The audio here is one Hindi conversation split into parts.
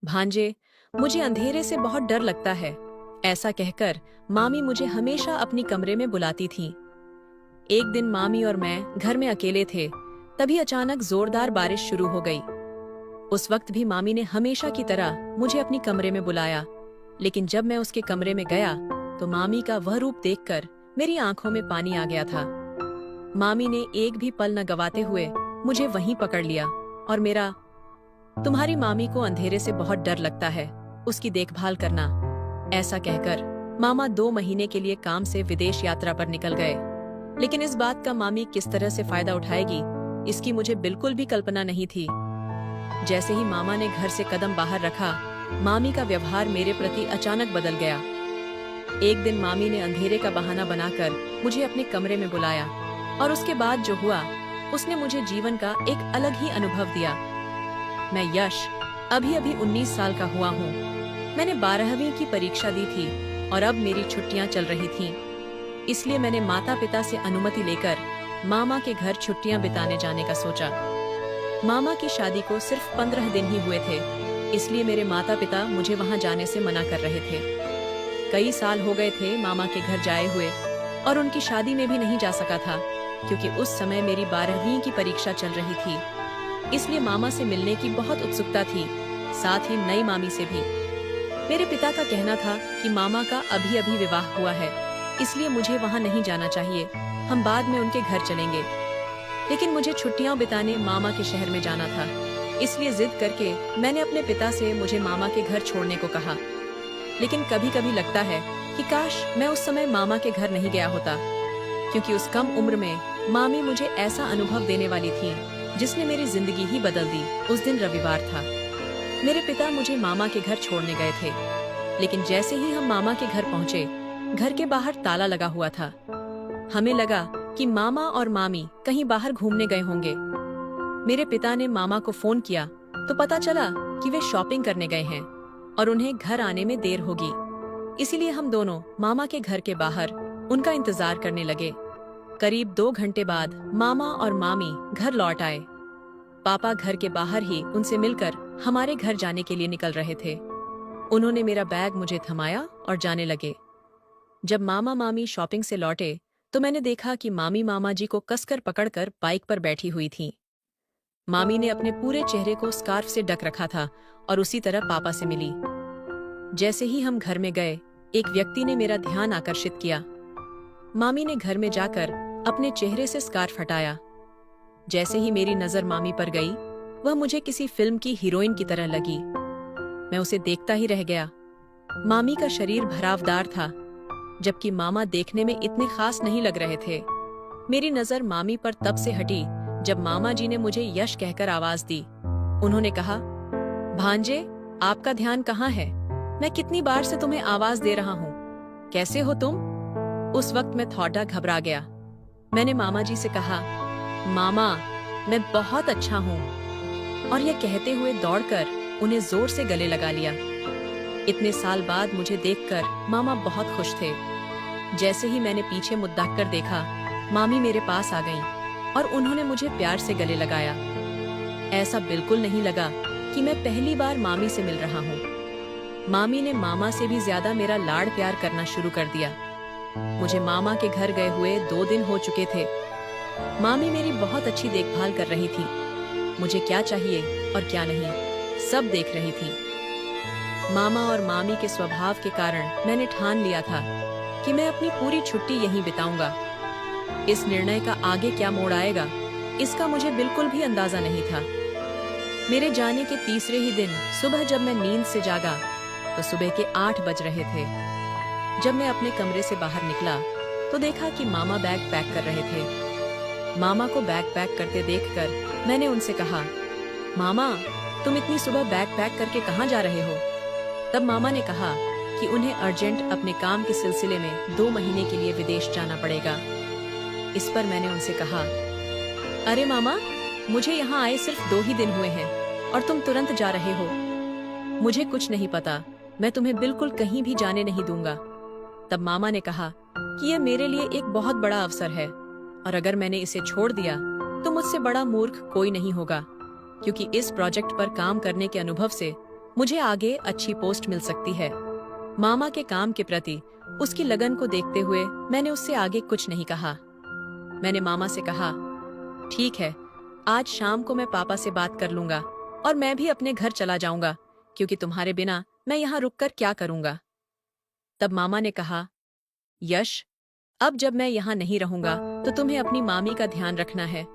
भांजे, मुझे अंधेरे से बहुत डर लगता है। ऐसा कहकर मामी मुझे हमेशा अपनी कमरे में बुलाती थीं। एक दिन मामी और मैं घर में अकेले थे, तभी अचानक जोरदार बारिश शुरू हो गई। उस वक्त भी मामी ने हमेशा की तरह मुझे अपनी कमरे में बुलाया, लेकिन जब मैं उसके कमरे में गया तो मामी का वह रूप देखकर मेरी आंखों में पानी आ गया था। मामी ने एक भी पल न गवाते हुए मुझे वहीं पकड़ लिया और मेरा, तुम्हारी मामी को अंधेरे से बहुत डर लगता है, उसकी देखभाल करना, ऐसा कहकर मामा 2 महीने के लिए काम से विदेश यात्रा पर निकल गए। लेकिन इस बात का मामी किस तरह से फायदा उठाएगी, इसकी मुझे बिल्कुल भी कल्पना नहीं थी। जैसे ही मामा ने घर से कदम बाहर रखा, मामी का व्यवहार मेरे प्रति अचानक बदल गया। एक दिन मामी ने अंधेरे का बहाना बनाकर मुझे अपने कमरे में बुलाया और उसके बाद जो हुआ उसने मुझे जीवन का एक अलग ही अनुभव दिया। मैं यश, अभी अभी 19 साल का हुआ हूँ। मैंने 12वीं की परीक्षा दी थी और अब मेरी छुट्टियां चल रही थीं। इसलिए मैंने माता पिता से अनुमति लेकर मामा के घर छुट्टियां बिताने जाने का सोचा। मामा की शादी को सिर्फ 15 दिन ही हुए थे, इसलिए मेरे माता पिता मुझे वहां जाने से मना कर रहे थे। कई साल हो गए थे मामा के घर जाए हुए और उनकी शादी में भी नहीं जा सका था, क्योंकि उस समय मेरी 12वीं की परीक्षा चल रही थी। इसलिए मामा से मिलने की बहुत उत्सुकता थी, साथ ही नई मामी से भी। मेरे पिता का कहना था कि मामा का अभी अभी विवाह हुआ है, इसलिए मुझे वहां नहीं जाना चाहिए, हम बाद में उनके घर चलेंगे। लेकिन मुझे छुट्टियां बिताने मामा के शहर में जाना था, इसलिए जिद करके मैंने अपने पिता से मुझे मामा के घर छोड़ने को कहा। लेकिन कभी कभी लगता है कि काश मैं उस समय मामा के घर नहीं गया होता, क्योंकि उस कम उम्र में मामी मुझे ऐसा अनुभव देने वाली थी जिसने मेरी जिंदगी ही बदल दी। उस दिन रविवार था। मेरे पिता मुझे मामा के घर छोड़ने गए थे, लेकिन जैसे ही हम मामा के घर पहुंचे, घर के बाहर ताला लगा हुआ था। हमें लगा कि मामा और मामी कहीं बाहर घूमने गए होंगे। मेरे पिता ने मामा को फोन किया तो पता चला कि वे शॉपिंग करने गए हैं और उन्हें घर आने में देर होगी। इसीलिए हम दोनों मामा के घर के बाहर उनका इंतजार करने लगे। करीब 2 घंटे बाद मामा और मामी घर लौट आए। पापा घर के बाहर ही उनसे मिलकर हमारे घर जाने के लिए निकल रहे थे। उन्होंने मेरा बैग मुझे थमाया और जाने लगे। जब मामा मामी शॉपिंग से लौटे तो मैंने देखा कि मामी मामा जी को कसकर पकड़कर बाइक पर बैठी हुई थीं। मामी ने अपने पूरे चेहरे को स्कार्फ से ढक रखा था और उसी तरह पापा से मिली। जैसे ही हम घर में गए, एक व्यक्ति ने मेरा ध्यान आकर्षित किया। मामी ने घर में जाकर अपने चेहरे से स्कार्फ हटाया। जैसे ही मेरी नजर मामी पर गई, वह मुझे किसी फिल्म की हीरोइन की तरह लगी। मैं उसे देखता ही रह गया। मामी का शरीर भरावदार था, जबकि मामा देखने में इतने खास नहीं लग रहे थे। मेरी नजर मामी पर तब से हटी जब मामा जी ने मुझे यश कहकर आवाज दी। उन्होंने कहा, भांजे, आपका ध्यान कहाँ है? मैं कितनी बार से तुम्हें आवाज दे रहा हूँ, कैसे हो तुम? उस वक्त मैं थोड़ा घबरा गया। मैंने मामा जी से कहा, मामा, मैं बहुत अच्छा हूँ, और यह कहते हुए दौड़कर उन्हें जोर से गले लगा लिया। इतने साल बाद मुझे देखकर मामा बहुत खुश थे। जैसे ही मैंने पीछे मुद्दा कर देखा, मामी मेरे पास आ गईं और उन्होंने मुझे प्यार से गले लगाया। ऐसा बिल्कुल नहीं लगा कि मैं पहली बार मामी से मिल रहा हूँ। मामी ने मामा से भी ज्यादा मेरा लाड़ प्यार करना शुरू कर दिया। मुझे मामा के घर गए हुए 2 दिन हो चुके थे। मामी मेरी बहुत अच्छी देखभाल कर रही थी। मुझे क्या चाहिए और क्या नहीं, सब देख रही थी। मामा और मामी के स्वभाव के कारण मैंने ठान लिया था कि मैं अपनी पूरी छुट्टी यहीं बिताऊंगा। इस निर्णय का आगे क्या मोड़ आएगा, इसका मुझे बिल्कुल भी अंदाजा नहीं था। मेरे जाने के तीसरे ही दिन सुबह जब मैं नींद से जागा तो सुबह के 8 बज रहे थे। जब मैं अपने कमरे से बाहर निकला तो देखा कि मामा बैग पैक कर रहे थे। मामा को बैग पैक करते देखकर मैंने उनसे कहा, मामा, तुम इतनी सुबह बैग पैक करके कहाँ जा रहे हो? तब मामा ने कहा कि उन्हें अर्जेंट अपने काम के सिलसिले में 2 महीने के लिए विदेश जाना पड़ेगा। इस पर मैंने उनसे कहा, अरे मामा, मुझे यहाँ आए सिर्फ 2 ही दिन हुए हैं और तुम तुरंत जा रहे हो। मुझे कुछ नहीं पता, मैं तुम्हें बिल्कुल कहीं भी जाने नहीं दूंगा। तब मामा ने कहा कि यह मेरे लिए एक बहुत बड़ा अवसर है और अगर मैंने इसे छोड़ दिया तो मुझसे बड़ा मूर्ख कोई नहीं होगा, क्योंकि इस प्रोजेक्ट पर काम करने के अनुभव से मुझे आगे अच्छी पोस्ट मिल सकती है। मामा के काम के प्रति उसकी लगन को देखते हुए मैंने उससे आगे कुछ नहीं कहा। मैंने मामा से कहा, ठीक है, आज शाम को मैं पापा से बात कर लूंगा और मैं भी अपने घर चला जाऊंगा, क्योंकि तुम्हारे बिना मैं यहाँ रुककर क्या करूंगा। तब मामा ने कहा, यश, अब जब मैं यहाँ नहीं रहूंगा तो तुम्हें अपनी मामी का ध्यान रखना है।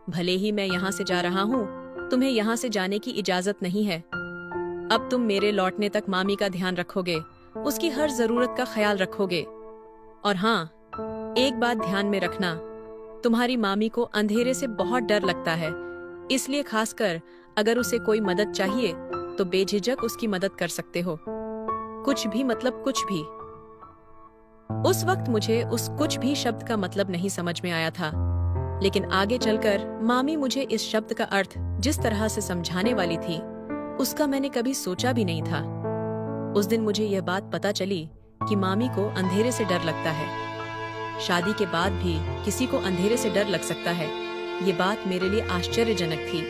भले ही मैं यहाँ से जा रहा हूँ, तुम्हें यहाँ से जाने की इजाजत नहीं है। अब तुम मेरे लौटने तक मामी का ध्यान रखोगे, उसकी हर जरूरत का ख्याल रखोगे। और हाँ, एक बात ध्यान में रखना, तुम्हारी मामी को अंधेरे से बहुत डर लगता है, इसलिए खासकर अगर उसे कोई मदद चाहिए तो बेझिझक उसकी मदद कर सकते हो। कुछ भी मतलब कुछ भी। उस वक्त मुझे उस कुछ भी शब्द का मतलब नहीं समझ में आया था, लेकिन आगे चलकर मामी मुझे इस शब्द का अर्थ जिस तरह से समझाने वाली थी, उसका मैंने कभी सोचा भी नहीं था। उस दिन मुझे यह बात पता चली कि मामी को अंधेरे से डर लगता है। शादी के बाद भी किसी को अंधेरे से डर लग सकता है, ये बात मेरे लिए आश्चर्यजनक थी।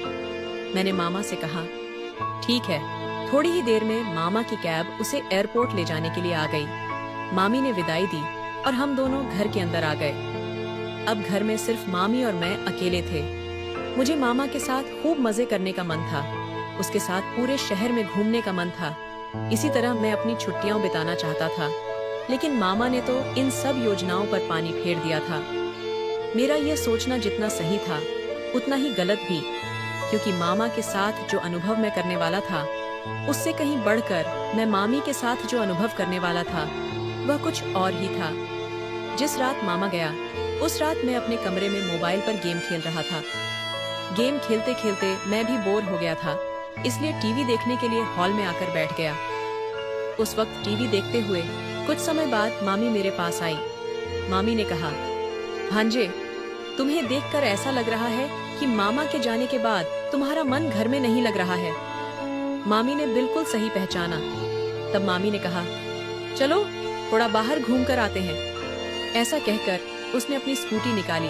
मैंने मामा से कहा, ठीक है। थोड़ी ही देर में मामा की कैब उसे एयरपोर्ट ले जाने के लिए आ गई। मामी ने विदाई दी और हम दोनों घर के अंदर आ गए। अब घर में सिर्फ मामी और मैं अकेले थे। मुझे मामा के साथ खूब मजे करने का मन था, उसके साथ पूरे शहर में घूमने का मन था। इसी तरह मैं अपनी छुट्टियां बिताना चाहता था, लेकिन मामा ने तो इन सब योजनाओं पर पानी फेर दिया था। मेरा यह सोचना जितना सही था उतना ही गलत भी, क्योंकि मामा के साथ जो अनुभव मैं करने वाला था, उससे कहीं बढ़कर मैं मामी के साथ जो अनुभव करने वाला था वह कुछ और ही था। जिस रात मामा गया, उस रात मैं अपने कमरे में मोबाइल पर गेम खेल रहा था। गेम खेलते खेलते मैं भी बोर हो गया था, इसलिए टीवी देखने के लिए हॉल में आकर बैठ गया। उस वक्त टीवी देखते हुए कुछ समय बाद मामी मेरे पास आई। मामी ने कहा, भांजे, तुम्हें देखकर ऐसा लग रहा है कि मामा के जाने के बाद तुम्हारा मन घर में नहीं लग रहा है। मामी ने बिल्कुल सही पहचाना। तब मामी ने कहा, चलो थोड़ा बाहर घूम कर आते हैं। ऐसा कहकर उसने अपनी स्कूटी निकाली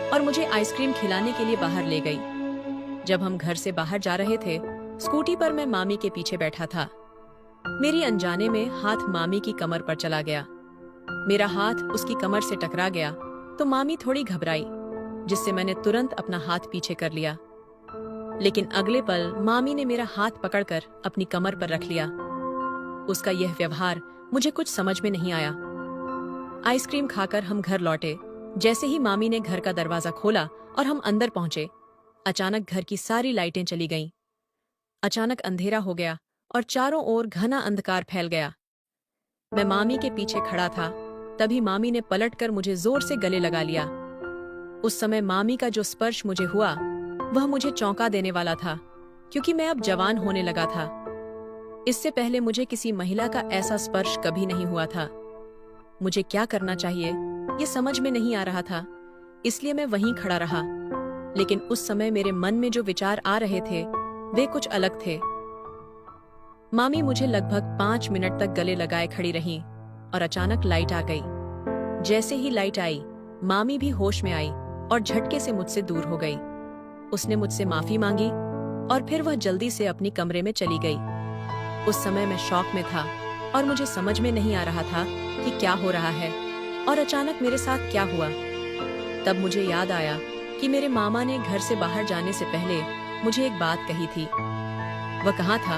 और मुझे आइसक्रीम खिलाने के लिए बाहर ले गई। जब हम घर से बाहर जा रहे थे, स्कूटी पर मैं मामी के पीछे बैठा था। मेरी अनजाने में हाथ मामी की कमर पर चला गया। मेरा हाथ उसकी कमर से टकरा गया तो मामी थोड़ी घबराई, जिससे मैंने तुरंत अपना हाथ पीछे कर लिया। लेकिन अगले पल मामी ने मेरा हाथ पकड़कर अपनी कमर पर रख लिया। उसका यह व्यवहार मुझे कुछ समझ में नहीं आया। आइसक्रीम खाकर हम घर लौटे। जैसे ही मामी ने घर का दरवाजा खोला और हम अंदर पहुंचे, अचानक घर की सारी लाइटें चली गईं। अचानक अंधेरा हो गया और चारों ओर घना अंधकार फैल गया। मैं मामी के पीछे खड़ा था, तभी मामी ने पलटकर मुझे जोर से गले लगा लिया। उस समय मामी का जो स्पर्श मुझे हुआ वह मुझे चौंका देने वाला था, क्योंकि मैं अब जवान होने लगा था। इससे पहले मुझे किसी महिला का ऐसा स्पर्श कभी नहीं हुआ था। मुझे क्या करना चाहिए ये समझ में नहीं आ रहा था, इसलिए मैं वहीं खड़ा रहा। लेकिन उस समय मेरे मन में जो विचार आ रहे थे वे कुछ अलग थे। मामी मुझे लगभग 5 मिनट तक गले लगाए खड़ी रहीं और अचानक लाइट आ गई। जैसे ही लाइट आई, मामी भी होश में आई और झटके से मुझसे दूर हो गई। उसने मुझसे माफी मांगी और फिर वह जल्दी से अपनी कमरे में चली गई। उस समय मैं शॉक में था और मुझे समझ में नहीं आ रहा था कि क्या हो रहा है और अचानक मेरे साथ क्या हुआ। तब मुझे याद आया कि मेरे मामा ने घर से बाहर जाने से पहले मुझे एक बात कही थी। वह कहा था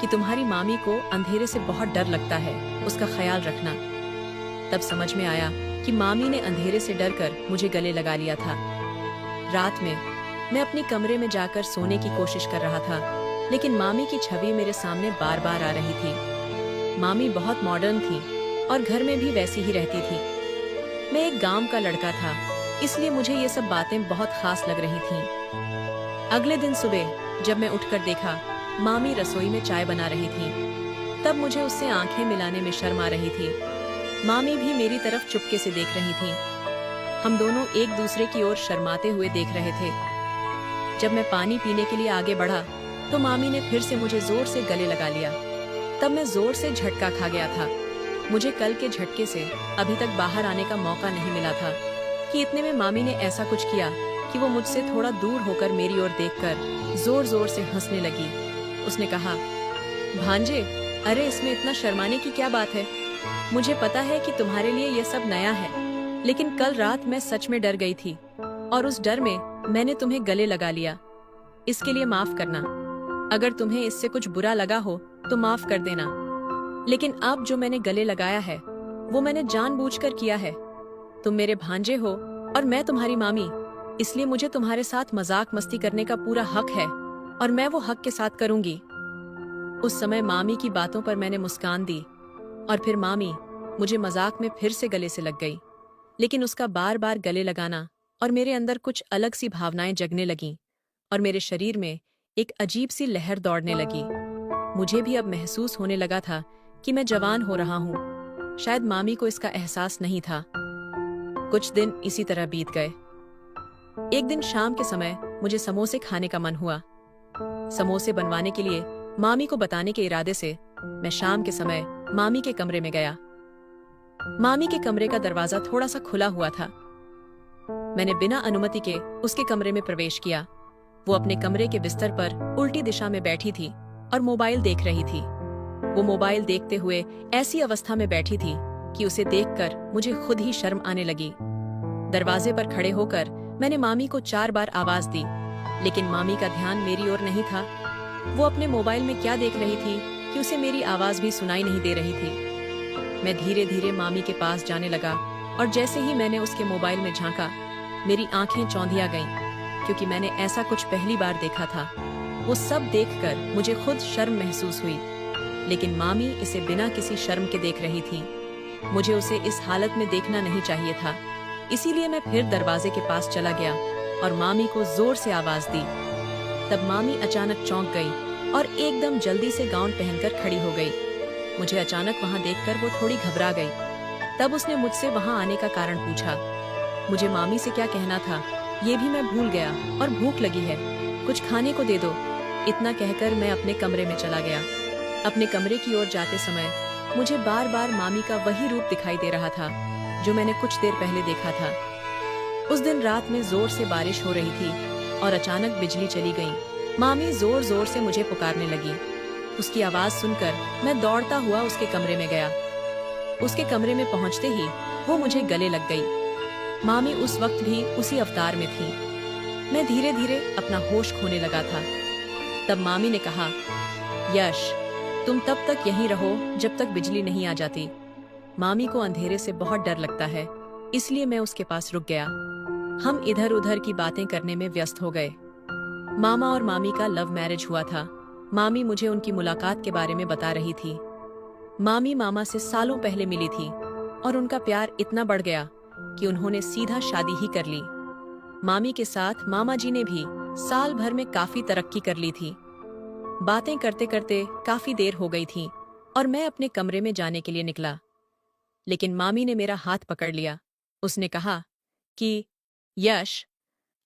कि तुम्हारी मामी को अंधेरे से बहुत डर लगता है, उसका ख्याल रखना। तब समझ में आया कि मामी ने अंधेरे से डरकर मुझे गले लगा लिया था। रात में मैं अपने कमरे में जाकर सोने की कोशिश कर रहा था, लेकिन मामी की छवि मेरे सामने बार बार आ रही थी। मामी बहुत मॉडर्न थी और घर में भी वैसी ही रहती थी। मैं एक गांव का लड़का था, इसलिए मुझे ये सब बातें बहुत खास लग रही थीं। अगले दिन सुबह जब मैं उठकर देखा, मामी रसोई में चाय बना रही थी। तब मुझे उससे आंखें मिलाने में शर्म आ रही थी। मामी भी मेरी तरफ चुपके से देख रही थी। हम दोनों एक दूसरे की ओर शर्माते हुए देख रहे थे। जब मैं पानी पीने के लिए आगे बढ़ा तो मामी ने फिर से मुझे जोर से गले लगा लिया। तब मैं जोर से झटका खा गया था। मुझे कल के झटके से अभी तक बाहर आने का मौका नहीं मिला था कि इतने में मामी ने ऐसा कुछ किया कि वो मुझसे थोड़ा दूर होकर मेरी ओर देखकर जोर जोर से हंसने लगी। उसने कहा, भांजे, अरे इसमें इतना शर्माने की क्या बात है। मुझे पता है कि तुम्हारे लिए यह सब नया है, लेकिन कल रात मैं सच में डर गई थी और उस डर में मैंने तुम्हें गले लगा लिया। इसके लिए माफ करना। अगर तुम्हें इससे कुछ बुरा लगा हो तो माफ कर देना, लेकिन अब जो मैंने गले लगाया है वो मैंने जानबूझकर किया है। तुम मेरे भांजे हो और मैं तुम्हारी मामी, इसलिए मुझे तुम्हारे साथ मजाक मस्ती करने का पूरा हक है और मैं वो हक के साथ करूंगी। उस समय मामी की बातों पर मैंने मुस्कान दी और फिर मामी मुझे मजाक में फिर से गले से लग गई, लेकिन उसका बार बार गले लगाना और मेरे अंदर कुछ अलग सी भावनाएं जगने लगीं और मेरे शरीर में एक अजीब सी लहर दौड़ने लगी। मुझे भी अब महसूस होने लगा था कि मैं जवान हो रहा हूँ। शायद मामी को इसका एहसास नहीं था। कुछ दिन इसी तरह बीत गए। एक दिन शाम के समय मुझे समोसे खाने का मन हुआ। समोसे बनवाने के लिए मामी को बताने के इरादे से मैं शाम के समय मामी के कमरे में गया। मामी के कमरे का दरवाजा थोड़ा सा खुला हुआ था। मैंने बिना अनुमति के उसके कमरे में प्रवेश किया। वो अपने कमरे के बिस्तर पर उल्टी दिशा में बैठी थी और मोबाइल देख रही थी। वो मोबाइल देखते हुए ऐसी अवस्था में बैठी थी कि उसे देखकर मुझे खुद ही शर्म आने लगी। दरवाजे पर खड़े होकर मैंने मामी को 4 बार आवाज दी, लेकिन मामी का ध्यान मेरी ओर नहीं था। वो अपने मोबाइल में क्या देख रही थी कि उसे मेरी आवाज भी सुनाई नहीं दे रही थी। मैं धीरे धीरे मामी के पास जाने लगा और जैसे ही मैंने उसके मोबाइल में झांका, मेरी आंखें चौंधिया गईं, क्योंकि मैंने ऐसा कुछ पहली बार देखा था। वो सब देखकर मुझे खुद शर्म महसूस हुई, लेकिन मामी इसे बिना किसी शर्म के देख रही थी। मुझे उसे इस हालत में देखना नहीं चाहिए था, इसीलिए मैं फिर दरवाजे के पास चला गया और मामी को जोर से आवाज दी। तब मामी अचानक चौंक गई और एकदम जल्दी से गाउन पहनकर खड़ी हो गई। मुझे अचानक वहां देखकर वो थोड़ी घबरा गई। तब उसने मुझसे वहां आने का कारण पूछा। मुझे मामी से क्या कहना था ये भी मैं भूल गया और भूख लगी है, कुछ खाने को दे दो। इतना कहकर मैं अपने कमरे में चला गया। अपने कमरे की ओर जाते समय मुझे बार बार मामी का वही रूप दिखाई दे रहा था जो मैंने कुछ देर पहले देखा था। उस दिन रात में जोर से बारिश हो रही थी और अचानक बिजली चली गई। मामी जोर जोर से मुझे पुकारने लगी। उसकी आवाज सुनकर मैं दौड़ता हुआ उसके कमरे में गया। उसके कमरे में पहुंचते ही वो मुझे गले लग गई। मामी उस वक्त भी उसी अवतार में थी। मैं धीरे धीरे अपना होश खोने लगा था। तब मामी ने कहा, यश, तुम तब तक यहीं रहो जब तक बिजली नहीं आ जाती। मामी को अंधेरे से बहुत डर लगता है, इसलिए मैं उसके पास रुक गया। हम इधर उधर की बातें करने में व्यस्त हो गए। मामा और मामी का लव मैरिज हुआ था। मामी मुझे उनकी मुलाकात के बारे में बता रही थी। मामी मामा से सालों पहले मिली थी और उनका प्यार इतना बढ़ गया कि उन्होंने सीधा शादी ही कर ली। मामी के साथ मामा जी ने भी साल भर में काफी तरक्की कर ली थी। बातें करते करते काफी देर हो गई थी और मैं अपने कमरे में जाने के लिए निकला, लेकिन मामी ने मेरा हाथ पकड़ लिया। उसने कहा कि यश,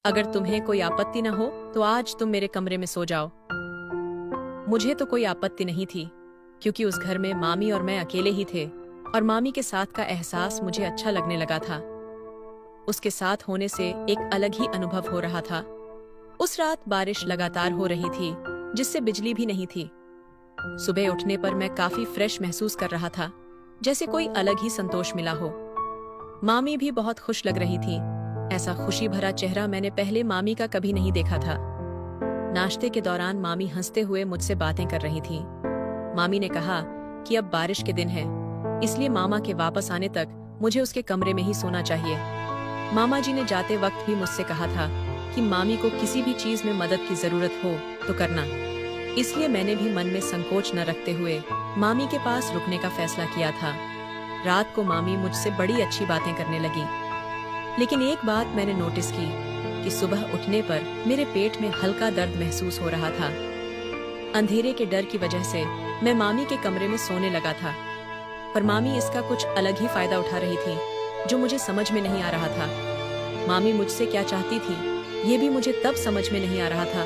अगर तुम्हें कोई आपत्ति न हो तो आज तुम मेरे कमरे में सो जाओ। मुझे तो कोई आपत्ति नहीं थी, क्योंकि उस घर में मामी और मैं अकेले ही थे और मामी के साथ का एहसास मुझे अच्छा लगने लगा था। उसके साथ होने से एक अलग ही अनुभव हो रहा था। उस रात बारिश लगातार हो रही थी, जिससे बिजली भी नहीं थी। सुबह उठने पर मैं काफी फ्रेश महसूस कर रहा था, जैसे कोई अलग ही संतोष मिला हो। मामी भी बहुत खुश लग रही थी। ऐसा खुशी भरा चेहरा मैंने पहले मामी का कभी नहीं देखा था। नाश्ते के दौरान मामी हंसते हुए मुझसे बातें कर रही थी। मामी ने कहा कि अब बारिश के दिन है, इसलिए मामा के वापस आने तक मुझे उसके कमरे में ही सोना चाहिए। मामा जी ने जाते वक्त भी मुझसे कहा था कि मामी को किसी भी चीज में मदद की जरूरत हो तो करना। इसलिए मैंने भी मन में संकोच न रखते हुए मामी के पास रुकने का फैसला किया था। रात को मामी मुझसे बड़ी अच्छी बातें करने लगी, लेकिन एक बात मैंने नोटिस की कि सुबह उठने पर मेरे पेट में हल्का दर्द महसूस हो रहा था। अंधेरे के डर की वजह से मैं मामी के कमरे में सोने लगा था, पर मामी इसका कुछ अलग ही फायदा उठा रही थी जो मुझे समझ में नहीं आ रहा था। मामी मुझसे क्या चाहती थी ये भी मुझे तब समझ में नहीं आ रहा था।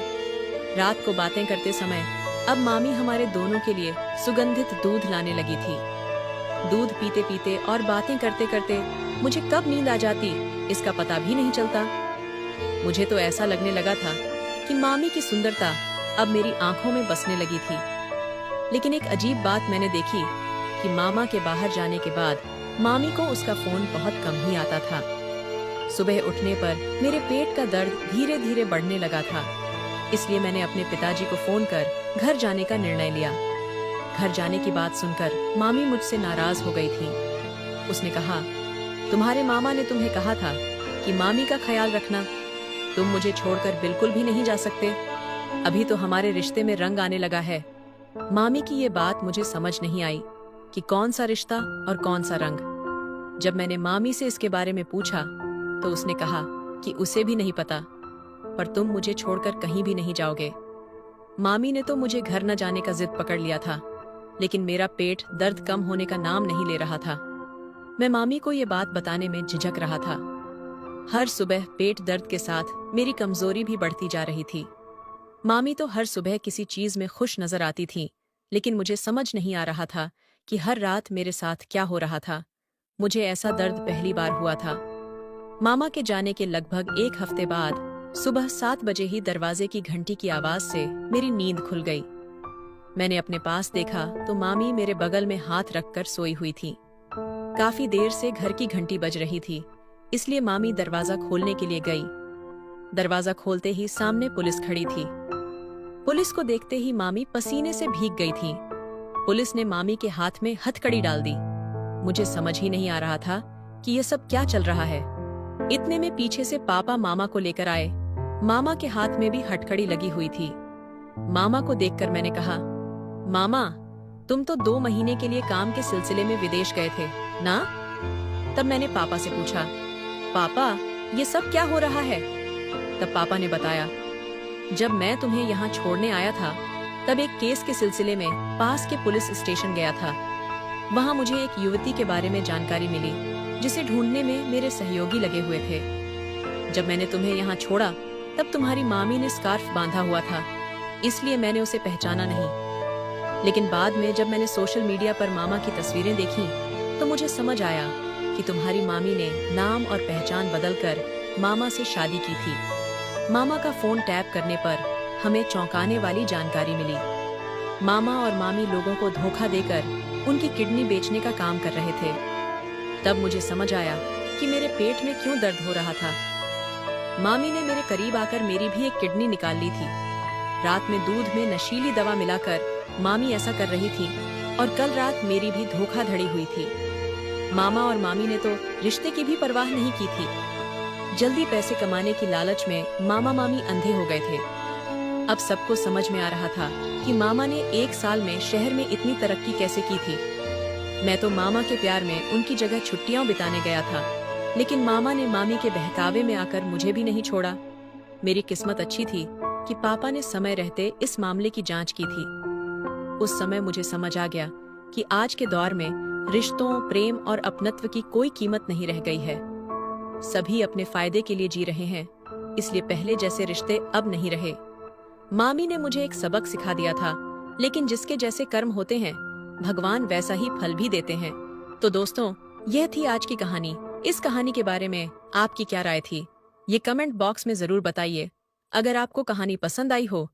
रात को बातें करते समय अब मामी हमारे दोनों के लिए सुगंधित दूध लाने लगी थी। दूध पीते पीते और बातें करते करते मुझे कब नींद आ जाती इसका पता भी नहीं चलता। मुझे तो ऐसा लगने लगा था कि मामी की सुंदरता अब मेरी आंखों में बसने लगी थी। लेकिन एक अजीब बात मैंने देखी कि मामा के बाहर जाने के बाद मामी को उसका फोन बहुत कम ही आता था। सुबह उठने पर मेरे पेट का दर्द धीरे धीरे बढ़ने लगा था, इसलिए मैंने अपने पिताजी को फोन कर घर जाने का निर्णय लिया। घर जाने की बात सुनकर मामी मुझसे नाराज हो गई थी। उसने कहा, तुम्हारे मामा ने तुम्हें कहा था कि मामी का ख्याल रखना, तुम मुझे छोड़कर बिल्कुल भी नहीं जा सकते। अभी तो हमारे रिश्ते में रंग आने लगा है। मामी की ये बात मुझे समझ नहीं आई कि कौन सा रिश्ता और कौन सा रंग। जब मैंने मामी से इसके बारे में पूछा तो उसने कहा कि उसे भी नहीं पता, पर तुम मुझे छोड़कर कहीं भी नहीं जाओगे। मामी ने तो मुझे घर न जाने का जिद पकड़ लिया था, लेकिन मेरा पेट दर्द कम होने का नाम नहीं ले रहा था। मैं मामी को ये बात बताने में झिझक रहा था। हर सुबह पेट दर्द के साथ मेरी कमजोरी भी बढ़ती जा रही थी। मामी तो हर सुबह किसी चीज में खुश नजर आती थी, लेकिन मुझे समझ नहीं आ रहा था कि हर रात मेरे साथ क्या हो रहा था। मुझे ऐसा दर्द पहली बार हुआ था। मामा के जाने के लगभग एक हफ्ते बाद सुबह 7 बजे ही दरवाजे की घंटी की आवाज से मेरी नींद खुल गई। मैंने अपने पास देखा तो मामी मेरे बगल में हाथ रखकर सोई हुई थी। काफी देर से घर की घंटी बज रही थी, इसलिए मामी दरवाजा खोलने के लिए गई। दरवाजा खोलते ही सामने पुलिस खड़ी थी। पुलिस को देखते ही मामी पसीने से भीग गई थी। पुलिस ने मामी के हाथ में हथकड़ी डाल दी। मुझे समझ ही नहीं आ रहा था कि ये सब क्या चल रहा है। इतने में पीछे से पापा मामा को लेकर आए। मामा के हाथ में भी हथकड़ी लगी हुई थी। मामा को देखकर मैंने कहा, मामा, तुम तो 2 महीने के लिए काम के सिलसिले में विदेश गए थे ना? तब मैंने पापा से पूछा, पापा, ये सब क्या हो रहा है? तब पापा ने बताया, जब मैं तुम्हें यहाँ छोड़ने आया था तब एक केस के सिलसिले में पास के पुलिस स्टेशन गया था। वहाँ मुझे एक युवती के बारे में जानकारी मिली जिसे ढूंढने में मेरे सहयोगी लगे हुए थे। जब मैंने तुम्हें यहाँ छोड़ा तब तुम्हारी मामी ने स्कार्फ बांधा हुआ था, इसलिए मैंने उसे पहचाना नहीं। लेकिन बाद में जब मैंने सोशल मीडिया पर मामा की तस्वीरें देखी तो मुझे समझ आया कि तुम्हारी मामी ने नाम और पहचान बदलकर मामा से शादी की थी। मामा का फोन टैप करने पर हमें चौंकाने वाली जानकारी मिली। मामा और मामी लोगों को धोखा देकर उनकी किडनी बेचने का काम कर रहे थे। तब मुझे समझ आया कि मेरे पेट में क्यों दर्द हो रहा था। मामी ने मेरे करीब आकर मेरी भी एक किडनी निकाल ली थी। रात में दूध में नशीली दवा मिलाकर मामी ऐसा कर रही थी, और कल रात मेरी भी धोखाधड़ी हुई थी। मामा और मामी ने तो रिश्ते की भी परवाह नहीं की थी। जल्दी पैसे कमाने की लालच में मामा मामी अंधे हो गए थे। अब सबको समझ में आ रहा था कि मामा ने 1 साल में शहर में इतनी तरक्की कैसे की थी। मैं तो मामा के प्यार में उनकी जगह छुट्टियां बिताने गया था, लेकिन मामा ने मामी के बहकावे में आकर मुझे भी नहीं छोड़ा। मेरी किस्मत अच्छी थी कि पापा ने समय रहते इस मामले की जांच की थी। उस समय मुझे समझ आ गया कि आज के दौर में रिश्तों, प्रेम और अपनत्व की कोई कीमत नहीं रह गई है। सभी अपने फायदे के लिए जी रहे हैं, इसलिए पहले जैसे रिश्ते अब नहीं रहे। मामी ने मुझे एक सबक सिखा दिया था, लेकिन जिसके जैसे कर्म होते हैं भगवान वैसा ही फल भी देते हैं। तो दोस्तों, यह थी आज की कहानी। इस कहानी के बारे में आपकी क्या राय थी, ये कमेंट बॉक्स में जरूर बताइए। अगर आपको कहानी पसंद आई हो